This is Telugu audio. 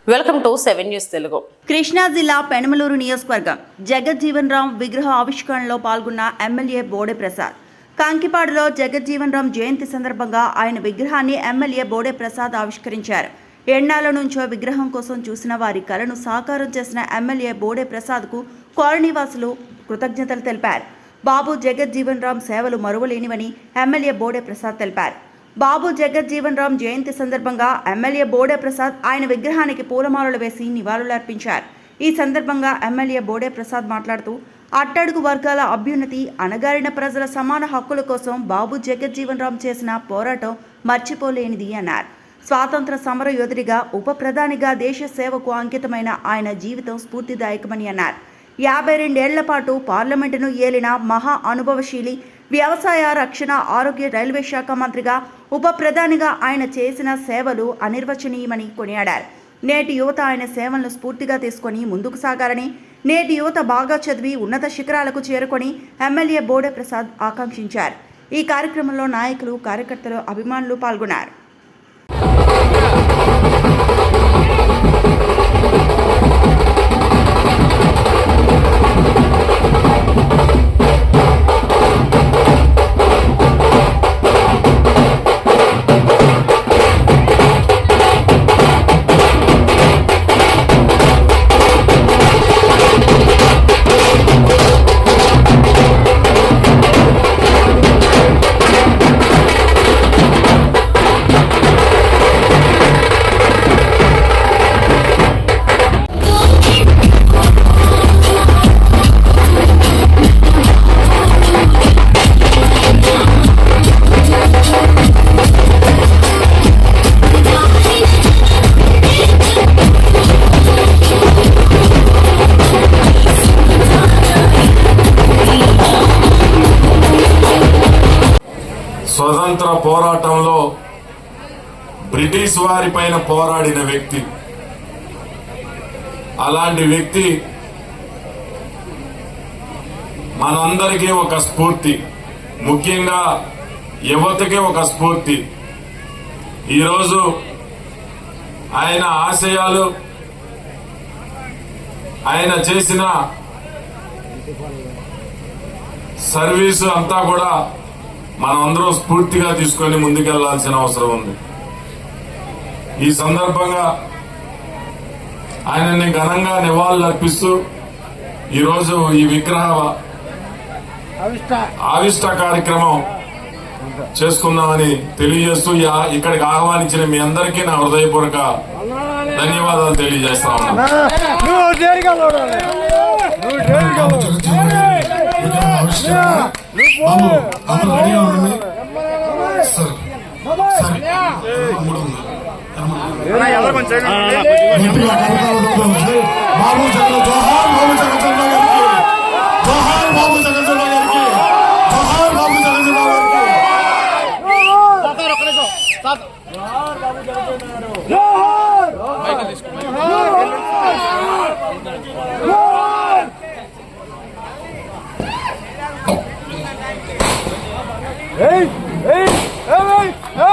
Welcome to 7 news Telugu. Krishna జిల్లా పెనమలూరు నియోజకవర్గం జగజ్జీవన్ రామ్ విగ్రహ ఆవిష్కరణలో పాల్గొన్న ఎమ్మెల్యే బోడే ప్రసాద్. కాంకిపాడులో జగజ్జీవన్ రామ్ జయంతి సందర్భంగా ఆయన విగ్రహాన్ని ఎమ్మెల్యే బోడే ప్రసాద్ ఆవిష్కరించారు. ఎన్నాళ్ల నుంచో విగ్రహం కోసం చూసిన వారి కలను సాకారం చేసిన ఎమ్మెల్యే బోడే ప్రసాద్కు కాలనీవాసులు కృతజ్ఞతలు తెలిపారు. బాబు జగజ్జీవన్ రామ్ సేవలు మరువలేనివని ఎమ్మెల్యే బోడే ప్రసాద్ తెలిపారు. బాబు జగజ్జీవన్ రామ్ జయంతి సందర్భంగా ఎమ్మెల్యే బోడే ప్రసాద్ ఆయన విగ్రహానికి పూలమాలలు వేసి నివాళులర్పించారు. ఈ సందర్భంగా ఎమ్మెల్యే బోడే ప్రసాద్ మాట్లాడుతూ అట్టడుగు వర్గాల అభ్యున్నతి, అణగారిన ప్రజల సమాన హక్కుల కోసం బాబు జగజ్జీవన్ రామ్ చేసిన పోరాటం మర్చిపోలేనిది అన్నారు. స్వాతంత్ర సమర యోధుడిగా, ఉప ప్రధానిగా దేశ సేవకు అంకితమైన ఆయన జీవితం స్ఫూర్తిదాయకమని అన్నారు. 52 ఏళ్ల పాటు పార్లమెంటును ఏలిన మహా అనుభవశీలి, వ్యవసాయ, రక్షణ, ఆరోగ్య, రైల్వే శాఖ మంత్రిగా, ఉప ప్రధానిగా ఆయన చేసిన సేవలు అనిర్వచనీయమని కొనియాడారు. నేటి యువత ఆయన సేవలను స్ఫూర్తిగా తీసుకొని ముందుకు సాగాలని, నేటి యువత బాగా చదివి ఉన్నత శిఖరాలకు చేరుకొని ఎమ్మెల్యే బోడే ప్రసాద్ ఆకాంక్షించారు. ఈ కార్యక్రమంలో నాయకులు, కార్యకర్తలు, అభిమానులు పాల్గొన్నారు. స్వతంత్ర పోరాటంలో బ్రిటిష్ వారి పైన పోరాడిన వ్యక్తి. అలాంటి వ్యక్తి మనందరికీ ఒక స్ఫూర్తి, ముఖ్యంగా యువతకి ఒక స్ఫూర్తి. ఈరోజు ఆయన ఆశయాలు, ఆయన చేసిన సర్వీసు అంతా కూడా మనమందరం స్ఫూర్తిగా తీసుకొని ముందుకెళ్లాల్సిన అవసరం ఉంది. ఈ సందర్భంగా ఆయనని ఘనంగా నివాళులు అర్పిస్తూ ఈరోజు ఈ విగ్రహ ఆవిష్ట కార్యక్రమం చేసుకుందామని తెలియజేస్తూ ఇక్కడికి ఆహ్వానించిన మీ అందరికీ నా హృదయపూర్వక ధన్యవాదాలు తెలియజేస్తా ఉన్నాను. Hey! Hey! Hey! Hey!